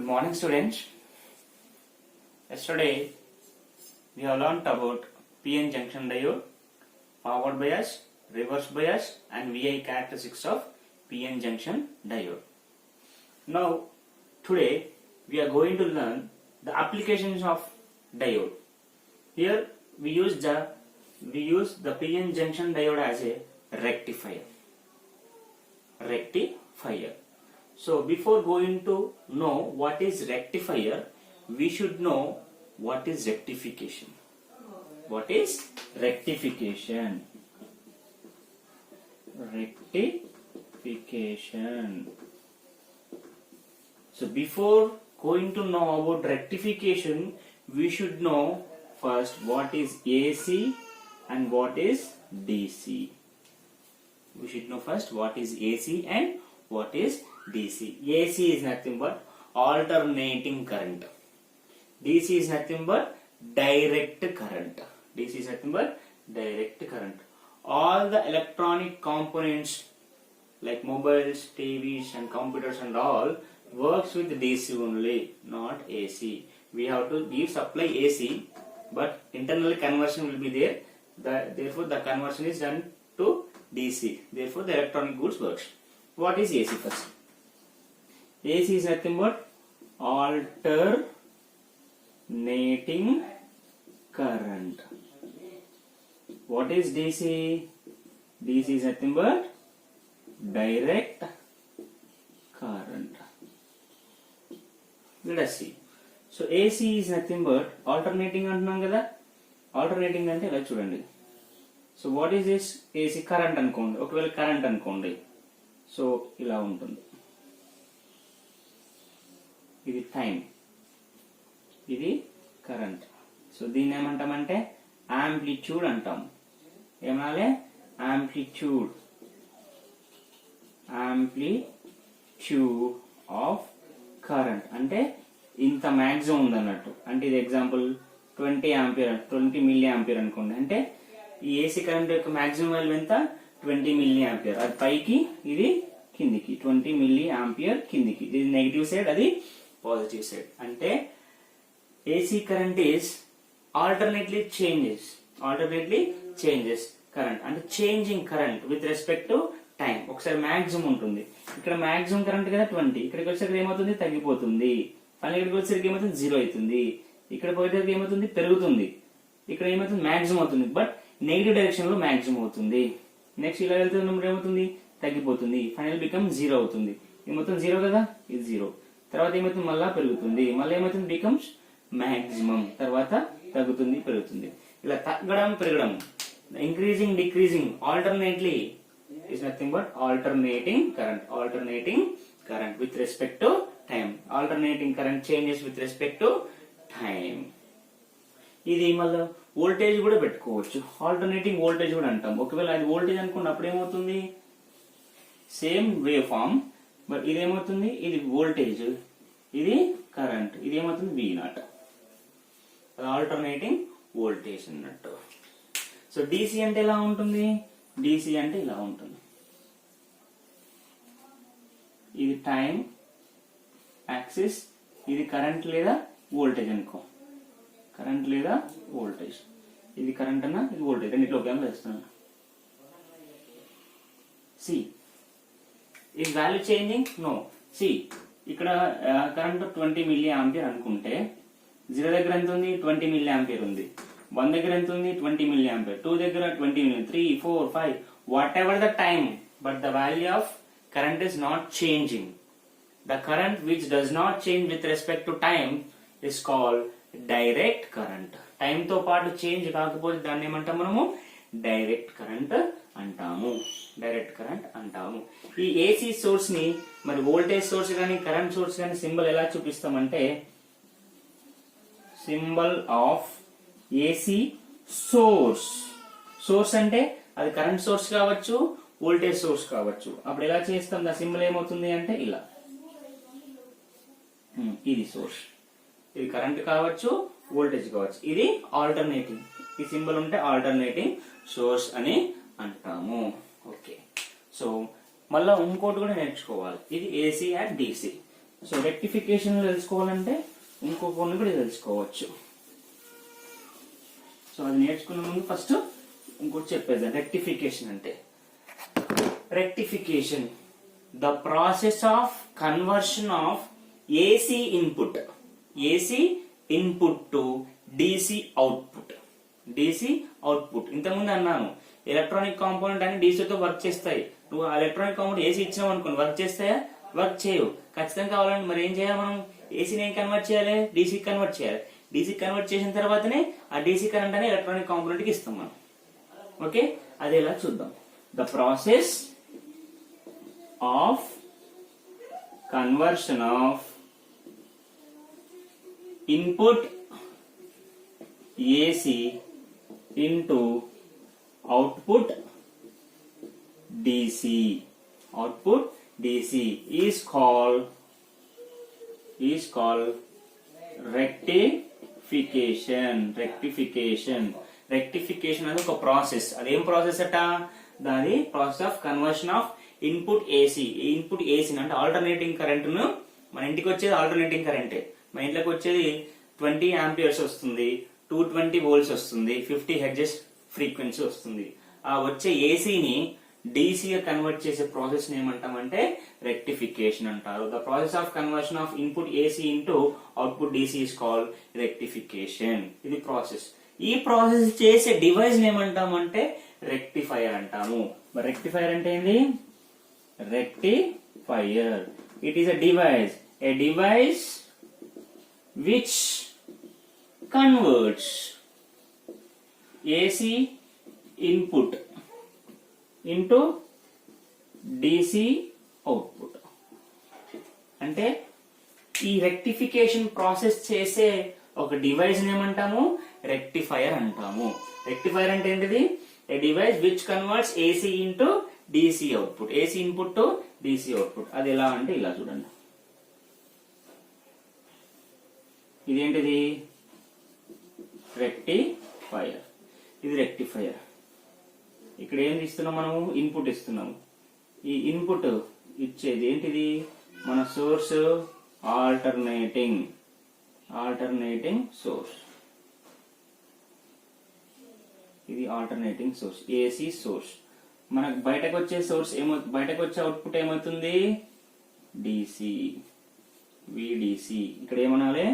Good morning, students. Yesterday we have learnt about PN junction diode, forward bias, reverse bias, and VI characteristics of PN junction diode. Now, today we are going to learn the applications of diode. Here we use the PN junction diode as a rectifier. So before going to know what is rectifier, we should know what is rectification. What is rectification? Rectification. So before going to know about rectification, we should know first what is AC and what is DC. We should know first what is AC and what is DC. AC is nothing but alternating current. DC is nothing but direct current. DC is nothing but direct current. All the electronic components like mobiles, TVs and computers and all works with DC only, not AC. We have to give supply AC, but internal conversion will be there. Therefore the conversion is done to DC. Therefore the electronic goods works. What is AC first? AC is nothing but alternating current. What is DC? DC is nothing but direct current. Let us see. So AC is nothing but alternating అంటున్నాం కదా, alternating అంటే ఇలా చూడండి. So what is this? AC current అనుకోండి. ఒకవేళ current అనుకోండి, so ఇలా ఉంటుంది. ఇది టైం, ఇది కరెంట్. సో దీన్ని ఏమంటామంటే యాంప్లిట్యూడ్ అంటాం. ఏమనాలి? యాంప్లిట్యూడ్ ఆఫ్ కరెంట్ అంటే ఇంత మ్యాక్సిమం ఉందన్నట్టు. అంటే ఇది ఎగ్జాంపుల్ 20 మిల్లీ ఆంపియర్ అనుకోండి. అంటే ఈ ఏసీ కరెంట్ యొక్క మ్యాక్సిమం వాల్యూ ఎంత? 20 మిల్లీ ఆంపియర్. అది పైకి, ఇది కిందికి. 20 మిల్లీ ఆంపియర్ కిందికి. ఇది నెగిటివ్ సైడ్, అది పాజిటివ్ సైడ్. అంటే AC current is alternately changes current. అంటే changing current with respect to time. ఒకసారి మ్యాక్సిమం ఉంటుంది. ఇక్కడ మ్యాక్సిమం కరెంట్ కదా 20. ఇక్కడికి వచ్చేసరికి ఏమవుతుంది? తగ్గిపోతుంది. ఫైనల్ ఇక్కడికి వచ్చేసరికి ఏమవుతుంది? 0 అవుతుంది. ఇక్కడ పోయేసరికి ఏమవుతుంది? పెరుగుతుంది. ఇక్కడ ఏమవుతుంది? మ్యాక్సిమం అవుతుంది. బట్ నెగిటివ్ డైరెక్షన్ లో మ్యాక్సిమం అవుతుంది. నెక్స్ట్ ఇలా వెళ్తున్నప్పుడు ఏమవుతుంది? తగ్గిపోతుంది. ఫైనల్ బికమ్ 0 అవుతుంది. ఇది మొత్తం 0 కదా, ఇది 0. తర్వాత ఏమవుతుంది? మళ్ళా పెరుగుతుంది. మళ్ళీ ఏమవుతుంది? Becomes maximum. తర్వాత తగ్గుతుంది, పెరుగుతుంది. ఇలా తగ్గడం, పెరగడం, increasing, decreasing, alternately is nothing but alternating current with respect to time. Alternating current changes with respect to time. ఇది మళ్ళీ వోల్టేజ్ కూడా పెట్టుకోవచ్చు. ఆల్టర్నేటింగ్ వోల్టేజ్ కూడా అంటాం. ఒకవేళ అది వోల్టేజ్ అనుకున్నప్పుడు ఏమవుతుంది? సేమ్ వేవ్ ఫార్మ్, బట్ ఇది ఏమవుతుంది? ఇది వోల్టేజ్, ఇది కరెంట్. ఇది ఏమవుతుంది? V0. ఆల్టర్నేటింగ్ వోల్టేజ్ అన్నట్టు. సో DC అంటే ఎలా ఉంటుంది? DC అంటే ఇలా ఉంటుంది. ఇది టైం యాక్సిస్, ఇది కరెంట్ లేదా వోల్టేజ్ అనుకో. కరెంట్ లేదా వోల్టేజ్. ఇది కరెంట్ అన్నా, ఇది వోల్టేజ్. రెండిట్లో ఒకే వేస్తున్నాను. See is value changing? No. See ఇక్కడ కరెంట్ 20 మిల్లీ ఆంపియర్ అనుకుంటే 0 దగ్గర ఎంత ఉంది? 20 మిల్లీ ఆంపియర్ ఉంది. 1 దగ్గర ఎంత ఉంది? 20 మిల్లీ ఆంపియర్. 2 దగ్గర 20 milli, 3, 4, 5, what ever the time, but the value of current is not changing. The current which does not change with respect to time is called direct current. Time తో పాటు change కాకపోతే దాన్ని ఏమంటాం మనము? Direct current అంటాము. ఈ AC source ని మరి వోల్టేజ్ సోర్స్ గానీ కరెంట్ సోర్స్ గానీ సింబల్ ఎలా చూపిస్తామంటే సింబల్ ఆఫ్ ఏసీ సోర్స్ అంటే అది కరెంట్ సోర్స్ కావచ్చు, వోల్టేజ్ సోర్స్ కావచ్చు. అప్పుడు ఎలా చేస్తాం? దా సింబల్ ఏమవుతుంది అంటే ఇలా. ఇది సోర్స్, ఇది కరెంట్ కావచ్చు, వోల్టేజ్ కావచ్చు. ఇది ఆల్టర్నేటింగ్. ఈ సింబల్ ఉంటే ఆల్టర్నేటింగ్ సోర్స్ అని అంటాము. ఓకే. సో మళ్ళా ఇంకోటి కూడా నేర్చుకోవాలి. ఇది AC and DC. So rectification తెలుసుకోవాలంటే ఇంకో కొన్ని కూడా తెలుసుకోవచ్చు. సో అది నేర్చుకున్న ముందు ఫస్ట్ ఇంకోటి చెప్పేది. రెక్టిఫికేషన్ అంటే rectification the process of conversion of AC input to DC output. ఇంతకుముందు అన్నాను ఎలక్ట్రానిక్ కాంపోనెంట్ అని డీసీతో వర్క్ చేస్తాయి. నువ్వు ఆ ఎలక్ట్రానిక్ కాంపోనెంట్ ఏసీ ఇచ్చినావు అనుకోండి, వర్క్ చేస్తాయా? వర్క్ చేయవు. ఖచ్చితంగా కావాలంటే మరి ఏం చేయాలి మనం? ఏసీని ఏం కన్వర్ట్ చేయాలి? డీసీకి కన్వర్ట్ చేయాలి. డీసీ కన్వర్ట్ చేసిన తర్వాతనే ఆ డీసీ కరెంట్ అని ఎలక్ట్రానిక్ కాంపోనెంట్ కి ఇస్తాం మనం. ఓకే, అదే ఇలా చూద్దాం. The process of conversion of input AC into output DC is called rectification అనేది ఒక ప్రాసెస్. అదేం ప్రాసెస్ అట? దాని process of conversion of input AC అంటే ఆల్టర్నేటింగ్ కరెంట్ ను, మన ఇంటికి వచ్చేది ఆల్టర్నేటింగ్ కరెంటే. మన ఇంట్లోకి వచ్చేది 20 ఆంపియర్స్ వస్తుంది, 220 వోల్ట్స్ వస్తుంది, 50 హెర్ట్జ్ ఫ్రీక్వెన్సీ వస్తుంది. ఆ వచ్చే ఏసీని డీసీగా కన్వర్ట్ చేసే ప్రాసెస్ ఏమంటామంటే రెక్టిఫికేషన్ అంటారు. The process of conversion of input AC into output DC is called rectification. ఇది ప్రాసెస్. ఈ ప్రాసెస్ చేసే డివైస్ ఏమంటామంటే రెక్టిఫైయర్ అంటాము. మరి రెక్టిఫైయర్ అంటే ఏంది? Rectifier it is a device which converts AC input into DC output. అంటే ఈ రెక్టిఫికేషన్ ప్రాసెస్ చేసే ఒక డివైస్ ఏమంటాము? రెక్టిఫైయర్ అంటాము. రెక్టిఫైయర్ అంటే ఏంటిది? A device which converts AC into DC output, AC input to DC output. అది ఎలా అంటే ఇలా చూడండి. ఇదేంటిది? రెక్టిఫైయర్. ఇది రెక్టిఫైయర్. ఇక్కడ ఏం ఇస్తున్నాం మనము? ఇన్పుట్ ఇస్తున్నాము. ఈ ఇన్పుట్ ఇచ్చేది ఏంటిది? మన సోర్స్ ఆల్టర్నేటింగ్ సోర్స్. ఇది ఆల్టర్నేటింగ్ సోర్స్, ఏసీ సోర్స్. మనకు బయటకు వచ్చే సోర్స్ బయటకు వచ్చే అవుట్పుట్ ఏమవుతుంది? డిసి, విడిసి. ఇక్కడ ఏమనాలి?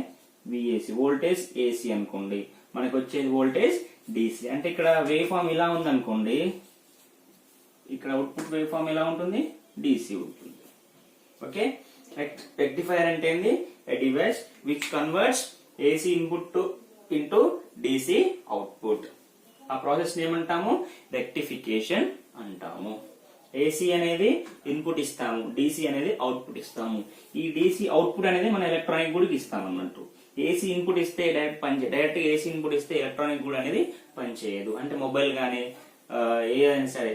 విఏసి. వోల్టేజ్ ఏసీ అనుకోండి, మనకు వచ్చేది వోల్టేజ్ డిసి. అంటే ఇక్కడ వేవ్ ఫామ్ ఇలా ఉంది అనుకోండి, ఇక్కడ అవుట్పుట్ వేవ్ ఫామ్ ఎలా ఉంటుంది? డిసి ఉంటుంది. ఓకే, రెక్టిఫైయర్ అంటే ఏంది? A device which converts AC input into DC output. ఆ ప్రాసెస్ ఏమంటాము? రెక్టిఫికేషన్ అంటాము. ఏసీ అనేది ఇన్పుట్ ఇస్తాము, డిసి అనేది అవుట్పుట్ ఇస్తాము. ఈ డిసి అవుట్పుట్ అనేది మన ఎలక్ట్రానిక్ గుడికి ఇస్తాం అన్నట్టు. ఏసీ ఇన్పుట్ ఇస్తే డైరెక్ట్ ఏసీ ఇన్పుట్ ఇస్తే ఎలక్ట్రానిక్ గుడ్ అనేది పనిచేయదు. అంటే మొబైల్ గానీ ఏదైనా సరే,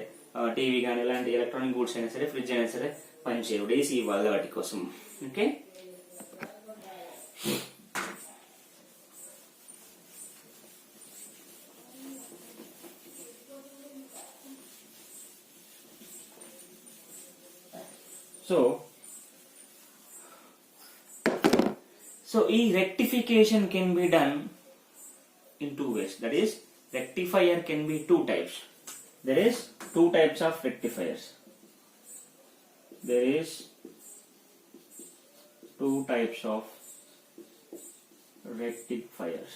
టీవీ కానీ ఇలాంటి ఎలక్ట్రానిక్ గూడ్స్ అయినా సరే, ఫ్రిడ్జ్ అయినా సరే పనిచేయవు. ఏసీ ఇవ్వాలి వాటి కోసం. Okay, So e rectification can be done in two ways. That is, rectifier can be two types. There is two types of rectifiers. There is two types of rectifiers.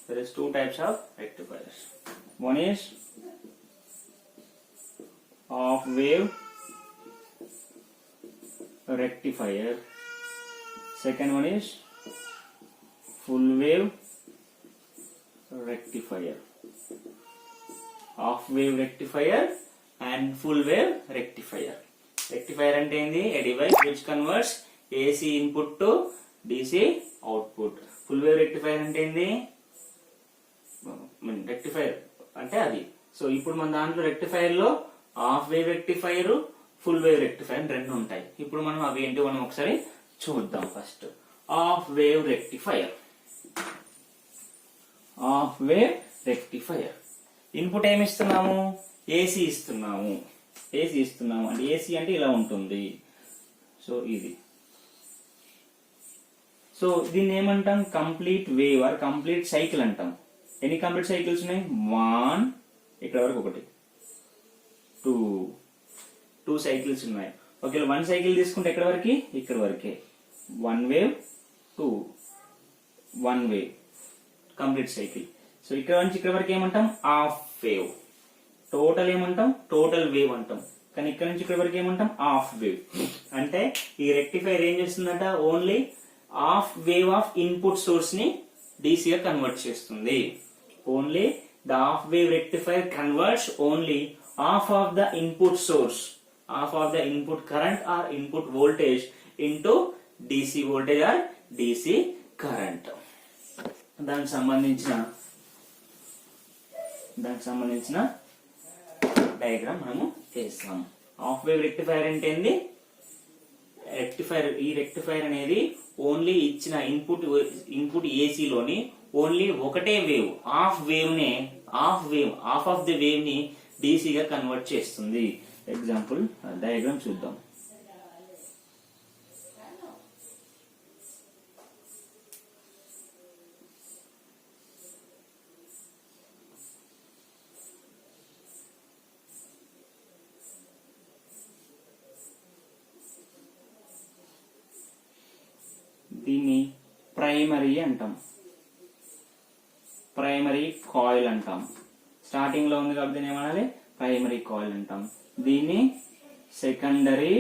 There is two types of rectifiers. One is half wave rectifier. Second one is full wave rectifier. Half wave rectifier and full wave rectifier. Rectifier అంటే ఏంది? A device which converts AC input to DC output. Full wave rectifier అంటే ఏంది? Rectifier అంటే అది. So ఇప్పుడు మన దాంట్లో rectifier లో half wave rectifier, full wave rectifier రెండు ఉంటాయి. ఇప్పుడు మనం అవి ఏంటి మనం ఒకసారి చూద్దాం. First half wave rectifier. Half wave rectifier input ఏమి ఇస్తున్నాము? ఏసీ ఇస్తున్నాము. అంటే ఏసీ అంటే ఇలా ఉంటుంది. సో ఇది. సో దీన్ని ఏమంటాం, complete wave or complete cycle అంటాం. ఎన్ని కంప్లీట్ సైకిల్స్ ఉన్నాయి, 1 ఇక్కడ వరకు, 1 2 సైకిల్స్ ఉన్నాయి. ఒకవేళ 1 సైకిల్ తీసుకుంటే ఎక్కడ వరకు, ఇక్కడ వరకే. 1 wave 2 1 wave complete cycle. So ఇక్కడ నుంచి ఇక్కడ వరకు ఏమంటాం, హాఫ్ వేవ్. టోటల్ ఏమంటాం, టోటల్ వేవ్ అంటాం. కానీ ఇక్కడ నుంచి ఇక్కడ వరకు ఏమంటాం, హాఫ్ వేవ్. అంటే ఈ రెక్టిఫైర్ ఏం చేస్తుందంట, only half wave of input source ని DC గా కన్వర్ట్ చేస్తుంది. Only the half wave rectifier converts only half of the input source, half of the input current or input voltage into DC voltage or DC current. దానికి సంబంధించిన diagram మనము చేస్తాం. Half wave rectifier అంటే ఏంది, ఈ rectifier అనేది only ఇచ్చిన input ఏసీలోని only ఒకటే wave, half of the wave ని DC గా కన్వర్ట్ చేస్తుంది. ఎగ్జాంపుల్ డయాగ్రామ్ చూద్దాం. దీన్ని ప్రైమరీ అంటాం, ప్రైమరీ కాయిల్ అంటాం. స్టార్టింగ్ లో ఉంది కాబట్టి దీన్ని ఏమనాలి, ప్రైమరీ కాయిల్ అంటాం. దీన్ని సెకండరీ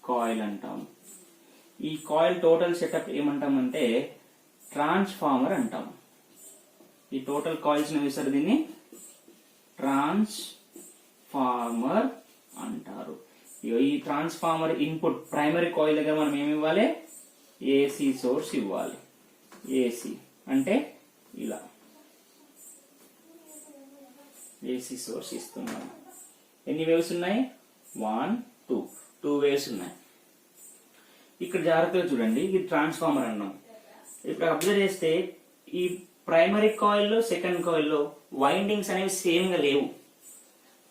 కాయిల్ అంటాం. ఈ కాయిల్ టోటల్ సెటప్ ఏమంటామంటే ట్రాన్స్ఫార్మర్ అంటాం. ఈ టోటల్ కాయిల్స్ వేస్తారు, దీన్ని ట్రాన్స్ఫార్మర్ అంటారు. ఈ ట్రాన్స్ఫార్మర్ ఇన్పుట్ ప్రైమరీ కాయిల్ దగ్గర మనం ఏమి ఇవ్వాలి, ఏసీ సోర్స్ ఇవ్వాలి. ఏసీ అంటే ఇలా ఏసీ సోర్స్ ఇస్తున్నాం. ఎన్ని వేవ్స్ ఉన్నాయి, 1 2 వేవ్స్ ఉన్నాయి. ఇక్కడ జాగ్రత్తగా చూడండి, ఇది ట్రాన్స్ఫార్మర్ అన్నాం. ఇప్పుడు అబ్జర్వ్ చేస్తే ఈ ప్రైమరీ కాయిల్ సెకండ్ కాయిల్లో వైండింగ్స్ అనేవి సేమ్ గా లేవు.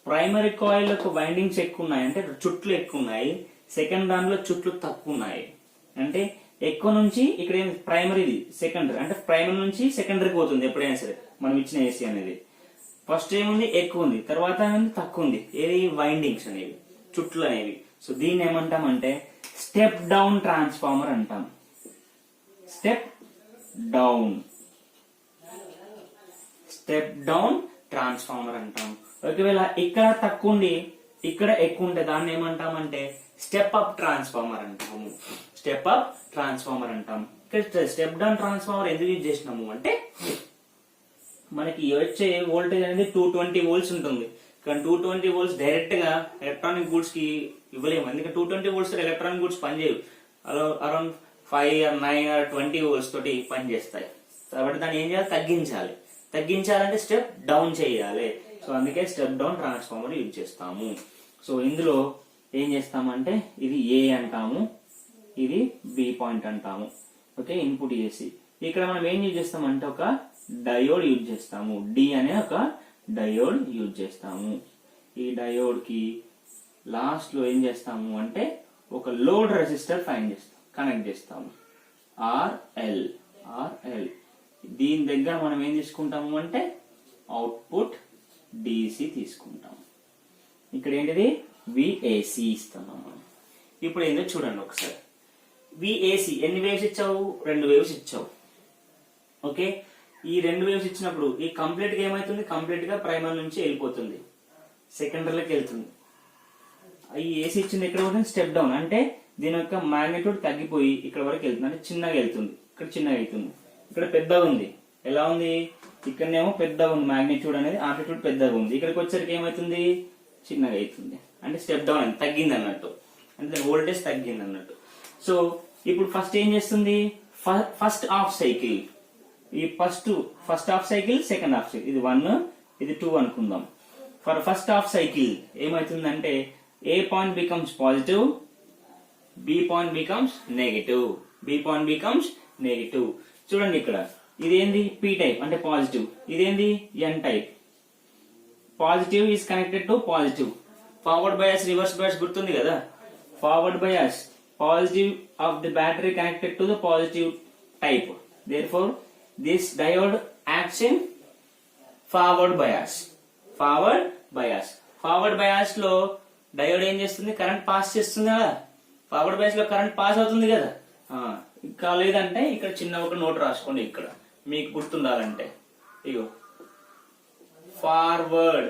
ప్రైమరీ కాయిల్ యొక్క వైండింగ్స్ ఎక్కువ ఉన్నాయి, అంటే చుట్లు ఎక్కువ ఉన్నాయి. సెకండ్ దానిలో చుట్లు తక్కువ ఉన్నాయి. అంటే ఎక్కువ నుంచి ఇక్కడ ప్రైమరీది సెకండరీ, అంటే ప్రైమరీ నుంచి సెకండరీకి పోతుంది ఎప్పుడైనా సరే మనం ఇచ్చిన ఏసీ అనేది. ఫస్ట్ ఏముంది, ఎక్కువ ఉంది, తర్వాత ఏముంది, తక్కువ ఉంది. ఏది, వైండింగ్స్ అనేవి, చుట్లు అనేవి. సో దీన్ని ఏమంటాం అంటే స్టెప్ డౌన్ ట్రాన్స్ఫార్మర్ అంటాం. స్టెప్ డౌన్ ట్రాన్స్ఫార్మర్ అంటాం. ఒకవేళ ఇక్కడ తక్కువ ఉండి ఇక్కడ ఎక్కువ ఉంటే దాన్ని ఏమంటామంటే స్టెప్ అప్ ట్రాన్స్ఫార్మర్ అంటాము. స్టెప్ అప్ ట్రాన్స్ఫార్మర్ అంటాం. ఇక్కడ స్టెప్ డౌన్ ట్రాన్స్ఫార్మర్ ఎందుకు యూజ్ చేసినాము అంటే మనకి వచ్చే వోల్టేజ్ అనేది 220 వోల్ట్స్ ఉంటుంది. కానీ 220 వోల్ట్స్ డైరెక్ట్ గా ఎలక్ట్రానిక్ గూడ్స్ కి ఇవ్వలేము. ఎందుకంటే 220 వోల్ట్స్ ఎలక్ట్రానిక్ గూడ్స్ పనిచేయవు. అరౌండ్ 5 or 9 or 20 వోల్ట్స్ తోటి పనిచేస్తాయి. కాబట్టి దాన్ని ఏం చేయాలి, తగ్గించాలంటే స్టెప్ డౌన్ చేయాలి. సో అందుకే స్టెప్ డౌన్ ట్రాన్స్ఫార్మర్ యూజ్ చేస్తాము. సో ఇందులో ఏం చేస్తామంటే ఇది ఏ అంటాము, ఇది బి పాయింట్ అంటాము. Okay, input AC. ఇక్కడ మనం ఏం యూజ్ చేస్తామంటే ఒక డయోడ్ యూజ్ చేస్తాము. డి అనే ఒక డయోడ్ యూజ్ చేస్తాము. ఈ డయోడ్ కి లాస్ట్ లో ఏం చేస్తాము అంటే ఒక లోడ్ రెసిస్టర్ కనెక్ట్ చేస్తాము. ఆర్ఎల్. దీని దగ్గర మనం ఏం తీసుకుంటాము అంటే అవుట్పుట్ డిసి తీసుకుంటాము. ఇక్కడ ఏంటిది, విఏసి ఇస్తున్నాము మనం. ఇప్పుడు ఏంటో చూడండి ఒకసారి. విఏసి ఎన్ని వేవ్స్ ఇచ్చావు, 2 వేవ్స్ ఇచ్చావు. ఓకే, ఈ 2 వేవ్స్ ఇచ్చినప్పుడు ఈ కంప్లీట్ గా ఏమైతుంది, కంప్లీట్ గా ప్రైమరీ నుంచి వెళ్ళిపోతుంది, సెకండరీలోకి వెళ్తుంది. ఈ ఏసీ ఇచ్చింది ఎక్కడ పోతుంది, స్టెప్ డౌన్. అంటే దీని యొక్క మాగ్నిట్యూడ్ తగ్గిపోయి ఇక్కడ వరకు వెళ్తుంది, అంటే చిన్నగా వెళ్తుంది. ఇక్కడ చిన్నగా వెళ్తుంది, ఇక్కడ పెద్దగా ఉంది. ఎలా ఉంది, ఇక్కడనేమో పెద్దగా ఉంది, మాగ్నిట్యూడ్ అనేది ఆంప్లిట్యూడ్ పెద్దగా ఉంది. ఇక్కడికి వచ్చేసరికి ఏమైతుంది, చిన్నగా అవుతుంది. అంటే స్టెప్ డౌన్ అని తగ్గింది అన్నట్టు, అంటే వోల్టేజ్ తగ్గింది అన్నట్టు. సో ఇప్పుడు ఫస్ట్ ఏం చేస్తుంది, ఫస్ట్ హాఫ్ సైకిల్. ఈ first half cycle, second half cycle, ఇది 1 ఇది 2 అనుకుందాం. ఫర్ ఫస్ట్ హాఫ్ సైకిల్ ఏమైతుందంటే A point becomes positive, B point becomes negative. చూడండి ఇక్కడ ఇదేంది, పి టైప్ అంటే పాజిటివ్, ఇదేంది N type. Positive is connected to positive. Forward bias, reverse bias గుర్తుంది కదా. forward bias, positive of the battery connected to the positive type. Therefore this diode acts in forward bias. Forward bias లో diode ఏం చేస్తుంది, current pass చేస్తుంది కదా. Forward bias లో current pass అవుతుంది కదా. ఇంకా లేదంటే ఇక్కడ చిన్న ఒక నోట్ రాసుకోండి, ఇక్కడ మీకు గుర్తుండాలంటే. ఇగో ఫార్వర్డ్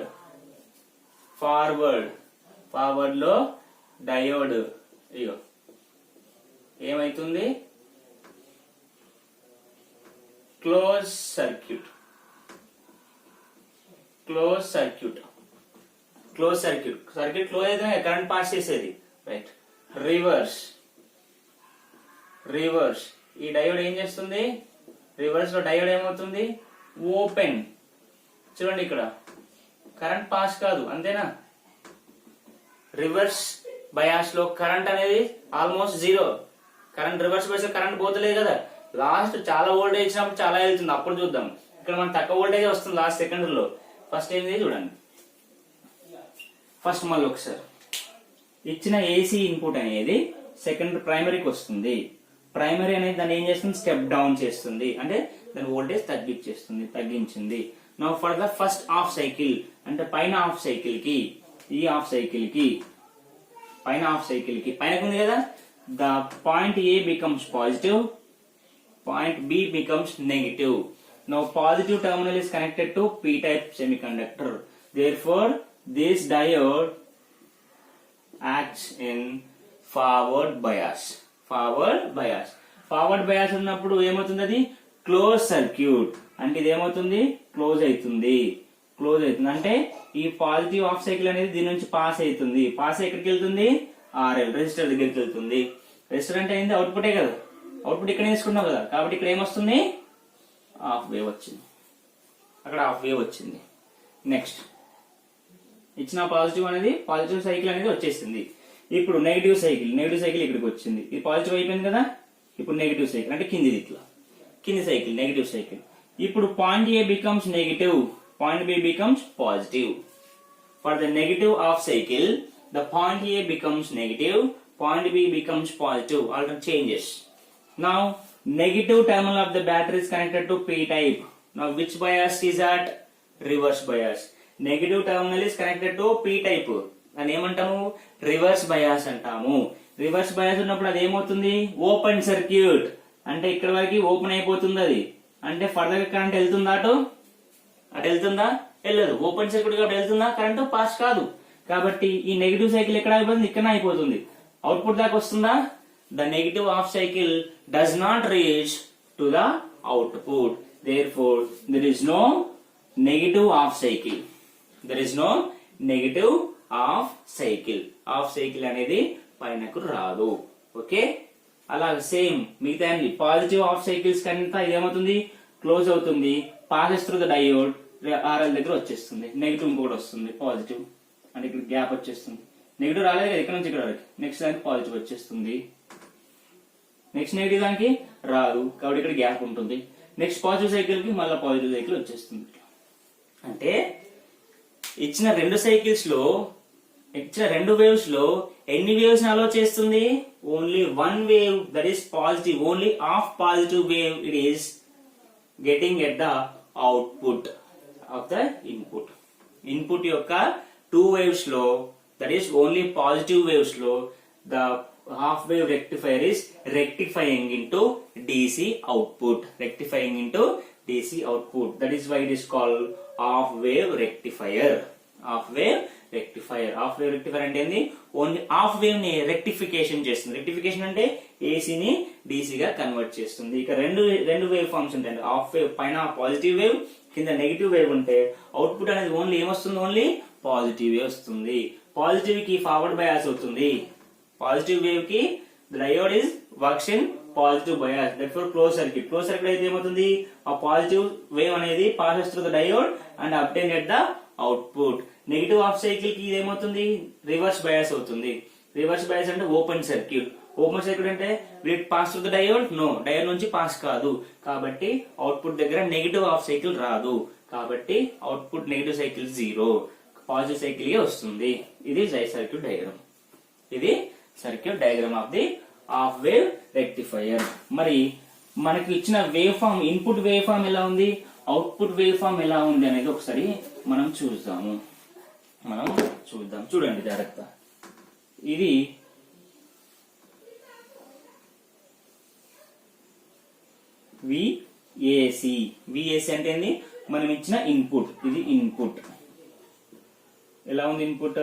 లో డయోడ్ ఇగో ఏమైతుంది, క్లోజ్ సర్క్యూట్ క్లోజ్ అయితే కరెంట్ పాస్ చేసేది, రైట్. రివర్స్ ఈ డయోడ్ ఏం చేస్తుంది, రివర్స్ లో డయోడ్ ఏమవుతుంది, ఓపెన్. చూడండి ఇక్కడ కరెంట్ పాస్ కాదు, అంతేనా. రివర్స్ బయాస్ లో కరెంట్ అనేది almost zero. Current reverse bias లో కరెంట్ పోతలేదు కదా. లాస్ట్ చాలా వోల్టేజ్ ఇచ్చినప్పుడు చాలా వెళ్తుంది, అప్పుడు చూద్దాం. ఇక్కడ మనం తక్కువ వోల్టేజ్ వస్తుంది లాస్ట్ సెకండ్ లో. ఫస్ట్ ఏంది చూడండి, ఫస్ట్ మళ్ళీ ఒకసారి ఇచ్చిన ఏసీ ఇన్పుట్ అనేది సెకండ్ ప్రైమరీకి వస్తుంది. ప్రైమరీ అనేది దాన్ని ఏం చేస్తుంది, స్టెప్ డౌన్ చేస్తుంది, అంటే దాని వోల్టేజ్ తగ్గించింది. Now for the first half cycle, అంటే పైన హాఫ్ సైకిల్ కి, ఈ హాఫ్ సైకిల్ కి పైనకు ఉంది కదా, the point A becomes positive, point B becomes negative. Now positive terminal is connected to p-type semiconductor. Therefore this diode acts in forward bias. Forward bias ఉన్నప్పుడు ఏమవుతుంది, అది క్లోజ్ సర్క్యూట్. అంటే ఇది ఏమవుతుంది, క్లోజ్ అవుతుంది. అంటే ఈ పాజిటివ్ హాఫ్ సైకిల్ అనేది దీని నుంచి పాస్ అవుతుంది. పాస్ ఎక్కడికి వెళ్తుంది, RL రెసిస్టర్ దగ్గరికి వెళ్తుంది. రెసిస్టర్ అంటే ఏంది, అవుట్పుటే కదా. అవుట్పుట్ ఇక్కడ తీసుకున్నాం కదా, కాబట్టి ఇక్కడ ఏమొస్తుంది, హాఫ్ వేవ్ వచ్చింది. అక్కడ హాఫ్ వేవ్ వచ్చింది. నెక్స్ట్ ఇచ్చిన పాజిటివ్ సైకిల్ అనేది వచ్చేసింది. ఇప్పుడు నెగిటివ్ సైకిల్ ఇక్కడికి వచ్చింది. ఇది పాజిటివ్ అయిపోయింది కదా. ఇప్పుడు నెగిటివ్ సైకిల్ అంటే కింది సైకిల్, నెగిటివ్ సైకిల్. ఇప్పుడు point A becomes negative, point B becomes positive. For the negative half cycle the point A becomes negative, point B becomes positive. Alternate changes. Now negative terminal of the battery is connected to p-type. Now which bias is that, reverse bias. Negative terminal is connected to p-type. దాన్ని ఏమంటాము, reverse bias అంటాము. Reverse bias ఉన్నప్పుడు అది ఏమవుతుంది, open circuit. అంటే ఇక్కడ వరకు open అయిపోతుంది అది. అంటే ఫర్దర్ కరెంట్ వెళ్తుందా, అటు వెళ్తుందా, వెళ్ళదు. ఓపెన్ సర్క్యూట్ కాబట్టి వెళ్తుందా, కరెంట్ పాస్ కాదు. కాబట్టి ఈ నెగిటివ్ సైకిల్ ఎక్కడ అయిపోతుంది, ఇక్కడ అయిపోతుంది. అవుట్పుట్ దాకా వస్తుందా, the negative half cycle does not reach to the output. Therefore there is no negative half cycle. Half cycle అనేది పైనకు రాదు. ఓకే, అలాగే సేమ్ మిగతా పాజిటివ్ హాఫ్ సైకిల్స్ కంతా ఇదేమవుతుంది, క్లోజ్ అవుతుంది. Passes through the diode RL దగ్గర వచ్చేస్తుంది. నెగిటివ్ ఇంకోటి వస్తుంది, పాజిటివ్ అంటే ఇక్కడ గ్యాప్ వచ్చేస్తుంది. నెగిటివ్ రాలేదు కదా ఇక్కడ నుంచి ఇక్కడ వరకు. నెక్స్ట్ దానికి పాజిటివ్ వచ్చేస్తుంది. నెక్స్ట్ నెగిటివ్ దానికి రాదు కాబట్టి ఇక్కడ గ్యాప్ ఉంటుంది. నెక్స్ట్ పాజిటివ్ సైకిల్ కి మళ్ళీ పాజిటివ్ సైకిల్ వచ్చేస్తుంది. అంటే ఇచ్చిన రెండు వేవ్స్ లో ఎన్ని వేవ్స్ అలో చేస్తుంది, only one wave, that is positive. Only half positive wave it is getting at the output of the input యొక్క టూ వేవ్స్ లో, that is only positive waves low, the half wave rectifier is rectifying into DC output. That is why it is called half wave rectifier. Half wave rectifier అంటే ఏంది, only half wave ని rectification చేస్తుంది. Rectification అంటే AC ని DC గా convert చేస్తుంది. ఇక రెండు వేవ్ ఫార్మ్స్ ఉంటాయి. హాఫ్ వేవ్ పైన పాజిటివ్ వేవ్, కింద నెగిటివ్ వేవ్ ఉంటే అవుట్పుట్ అనేది ఓన్లీ ఏమొస్తుంది, ఓన్లీ పాజిటివ్ వేవ్ వస్తుంది. పాజిటివ్ కి ఫార్వర్డ్ బయాస్ అవుతుంది. పాజిటివ్ వేవ్ కి diode is works in positive bias. Therefore close circuit అయితే ఏమవుతుంది, ఆ పాజిటివ్ వేవ్ అనేది passes through the diode and obtain at the output. Negative half cycle కి ఇదేమవుతుంది, రివర్స్ బయాస్ అవుతుంది. రివర్స్ బయాస్ అంటే ఓపెన్ సర్క్యూట్ అంటే will pass through the diode, no, diode నుంచి పాస్ కాదు. కాబట్టి అవుట్పుట్ దగ్గర నెగిటివ్ హాఫ్ సైకిల్ రాదు. కాబట్టి output negative cycle 0, positive cycle వస్తుంది. ఇది circuit diagram. Circuit diagram of the half wave rectifier. మరి మనకి ఇచ్చిన wave form, input wave form ఎలా ఉంది, అవుట్పుట్ వేవ్ ఫామ్ ఎలా ఉంది అనేది ఒకసారి మనం చూద్దాం. చూడండి జాగ్రత్త. ఇది విఏసి. విఏసి అంటే ఏంది, మనం ఇచ్చిన ఇన్పుట్. ఇది ఇన్పుట్. ఎలా ఉంది ఇన్పుట్,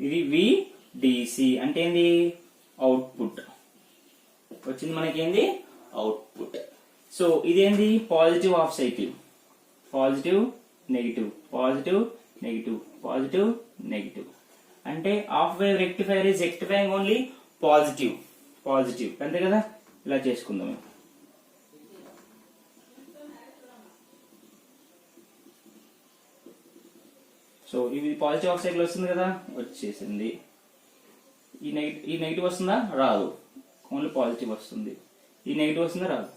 ఇది విడిసి అంటే ఏంది, అవుట్పుట్. వచ్చింది మనకి ఏంది, అవుట్పుట్. సో ఇదేంది, positive half cycle. Positive negative, positive negative, positive negative. అంటే half wave rectifier is rectifying only positive. అంతే కదా. ఇలా చేసుకుందాం. సో ఇది పాజిటివ్ హాఫ్ సైకిల్ వస్తుంది కదా, వచ్చేసింది. ఈ నెగిటివ్ వస్తుందా, రాదు. ఓన్లీ పాజిటివ్ వస్తుంది. ఈ నెగిటివ్ వస్తుందా, రాదు.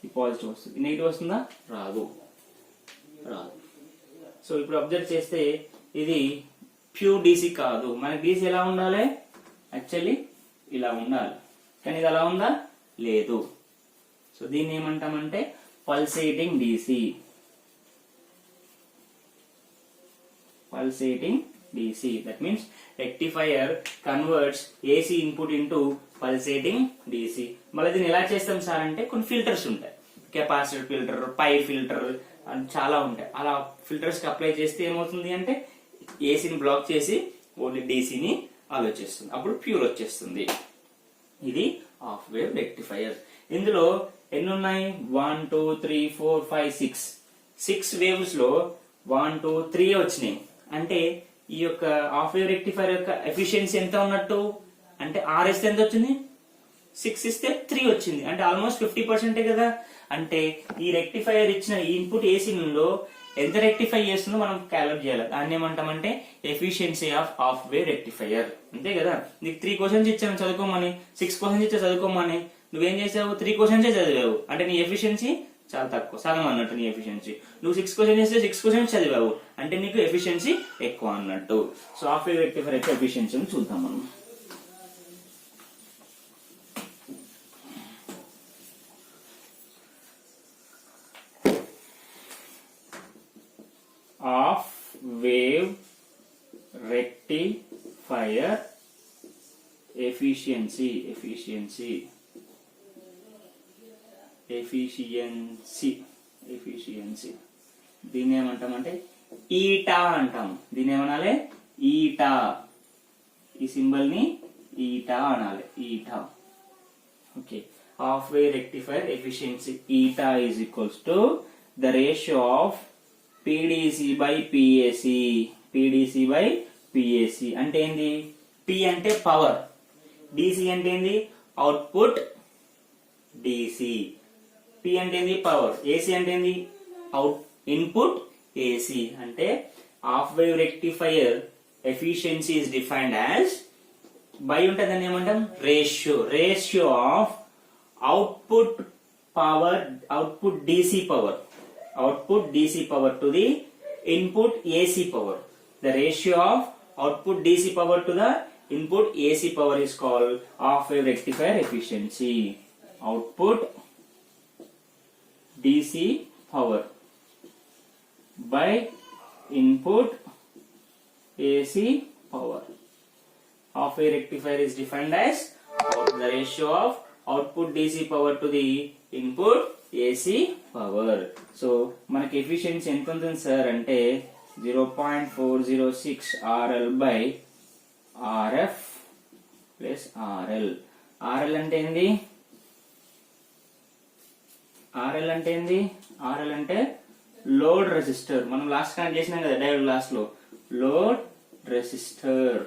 ఈ పాజిటివ్ వస్తుంది. ఈ నెగిటివ్ వస్తుందా, రాదు. సో ఇప్పుడు అబ్జర్వ్ చేస్తే ఇది ప్యూర్ డీసీ కాదు. మనకి డీసీ ఎలా ఉండాలి, యాక్చువల్లీ ఇలా ఉండాలి. కానీ ఇది అలా ఉందా, లేదు. సో దీన్ని ఏమంటామంటే pulsating DC. Pulsating DC. That means rectifier converts AC input into pulsating DC. మళ్ళీ దీన్ని ఎలా చేస్తాం సార్ అంటే కొన్ని ఫిల్టర్స్ ఉంటాయి. కెపాసిటర్ ఫిల్టర్, పై ఫిల్టర్ అని చాలా ఉంటాయి. అలా ఫిల్టర్స్ కి అప్లై చేస్తే ఏమవుతుంది అంటే ఏసీని బ్లాక్ చేసి ఓన్లీ డీసీని అలో చేస్తుంది. అప్పుడు ప్యూర్ వచ్చేస్తుంది. ఇది హాఫ్ వేవ్ రెక్టిఫైయర్. ఇందులో ఎన్ని ఉన్నాయి, 1 2 3 4 5 6 వేవ్స్ లో 1 2 3 వచ్చినాయి. అంటే ఈ యొక్క హాఫ్ వేవ్ రెక్టిఫైయర్ యొక్క ఎఫిషియన్సీ ఎంత ఉన్నట్టు అంటే R ఇస్తే ఎంత వచ్చింది, 6 ఇస్తే 3 వచ్చింది. అంటే ఆల్మోస్ట్ 50% కదా. అంటే ఈ రెక్టిఫైయర్ ఇచ్చిన ఇన్పుట్ ఏసీ నుండి ఎంత రెక్టిఫై చేస్తుందో మనం క్యాలిక్యులేట్ చేయాలి. దాన్ని ఏమంటామంటే efficiency of half wave rectifier. అంతే కదా. నీకు 3 క్వశ్చన్స్ ఇచ్చాను చదువుకోమని, 6 క్వశ్చన్స్ ఇచ్చా చదువుకోమని, నువ్వేం చేసావు, 3 క్వశ్చన్స్ చదివావు. అంటే నీ ఎఫిషియన్సీ చాలా తక్కువ, సగం అన్నట్టు నీ ఎఫిషియన్సీ. నువ్వు 6 క్వశ్చన్స్ చేస్తే 6 క్వశ్చన్స్ చదివావు అంటే నీకు ఎఫిషియన్సీ ఎక్కువ అన్నట్టు. సో హాఫ్ వేవ్ రెక్టిఫైయర్ యొక్క ఎఫిషియన్సీని చూద్దాం మనం. హాఫ్ వేవ్ రెక్టిఫైయర్ ఎఫిషియన్సీ దీన్ని ఏమంటామంటే ఈటా అంటాం. దీన్ని ఏమనాలి, ఈటా. ఈ సింబల్ ని ఈటా అనాలి, eta. Okay. Half wave rectifier efficiency eta is equals to the ratio of PDC by PAC. PDC by PAC అంటే ఏంది, పి అంటే పవర్, డిసి అంటే ఏంది అవుట్పుట్ డిసి. పి అంటే ఏంది పవర్, ఏసీ అంటే ఏంది ఇన్పుట్ ఏసీ. అంటే half wave rectifier efficiency is defined as by ఉంటుందని ఏమంటాం, ratio of output power, output DC power to the input AC power. The ratio of output DC power to the input AC power is called half wave rectifier efficiency. Output DC power by input AC power. Half wave rectifier is defined as the ratio of output DC power to the input AC power. So మనకి efficiency ఎంత ఉంటుంది sir అంటే 0.406 RL by RF plus RL. RL అంటే ఏంది, RL అంటే load resistor. మనం last connect చేసినాం కదా డయోడ్ లాస్ట్ లో, లోడ్ రెసిస్టర్.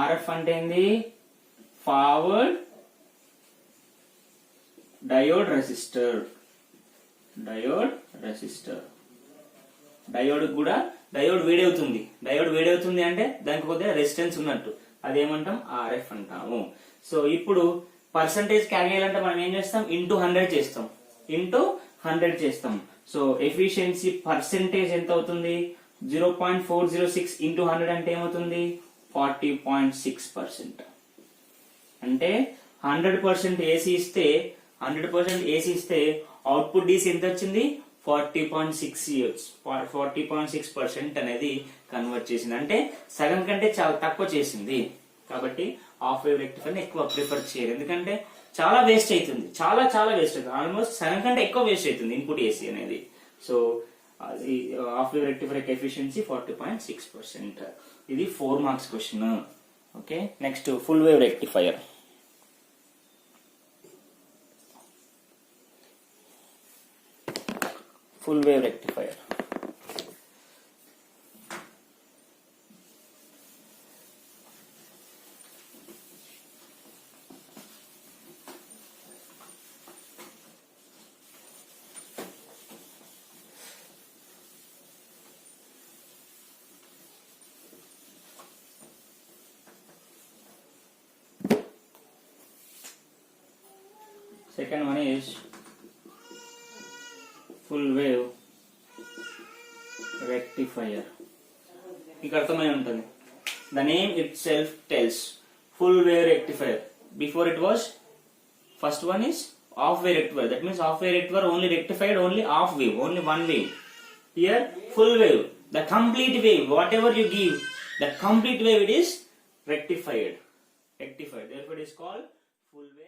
RF అంటే ఏంది, ఫార్వర్డ్ డయోడ్ రెసిస్టర్. డయోడ్ వేడవుతుంది అంటే దానికి కొద్దిగా రెసిస్టెన్స్ ఉన్నట్టు, అదేమంటాం RF అంటాము. సో ఇప్పుడు పర్సంటేజ్ క్యారీ చేయాలంటే మనం ఏం చేస్తాం, ఇంటూ 100 చేస్తాం, ఇంటూ 100 చేస్తాం. సో ఎఫిషియన్సీ పర్సెంటేజ్ ఎంత అవుతుంది, 0.406 ఇంటూ 100 అంటే ఏమవుతుంది, 40.6%. అంటే 100% ఏసీ ఇస్తే 100% ఏసీ ఇస్తే అవుట్పుట్ డీసీ ఎంత వచ్చింది, 40.6% అనేది కన్వర్ట్ చేసింది. అంటే సగం కంటే చాలా తక్కువ చేసింది. కాబట్టి హాఫ్ వేవ్ రెక్టిఫైర్ ఎక్కువ ప్రిఫర్ చేయరు, ఎందుకంటే చాలా వేస్ట్ అవుతుంది, చాలా చాలా వేస్ట్ అవుతుంది, ఆల్మోస్ట్ సగం కంటే ఎక్కువ వేస్ట్ అవుతుంది ఇన్పుట్ ఏసీ అనేది. సో హాఫ్ వేవ్ రెక్టిఫైర్ యొక్క ఎఫిషియన్సీ 40.6%. ఇది 4 marks question. Okay, next full wave rectifier. Full wave rectifier. Second one is full wave rectifier. మీకు అర్థమై ఉంటుంది. The name itself tells full wave rectifier. Before it was, first one is half wave rectifier. That means half wave rectifier only rectified only half wave, only one wave. Here full wave, the complete wave, whatever you give, the complete wave it is rectified. Therefore it is called full wave.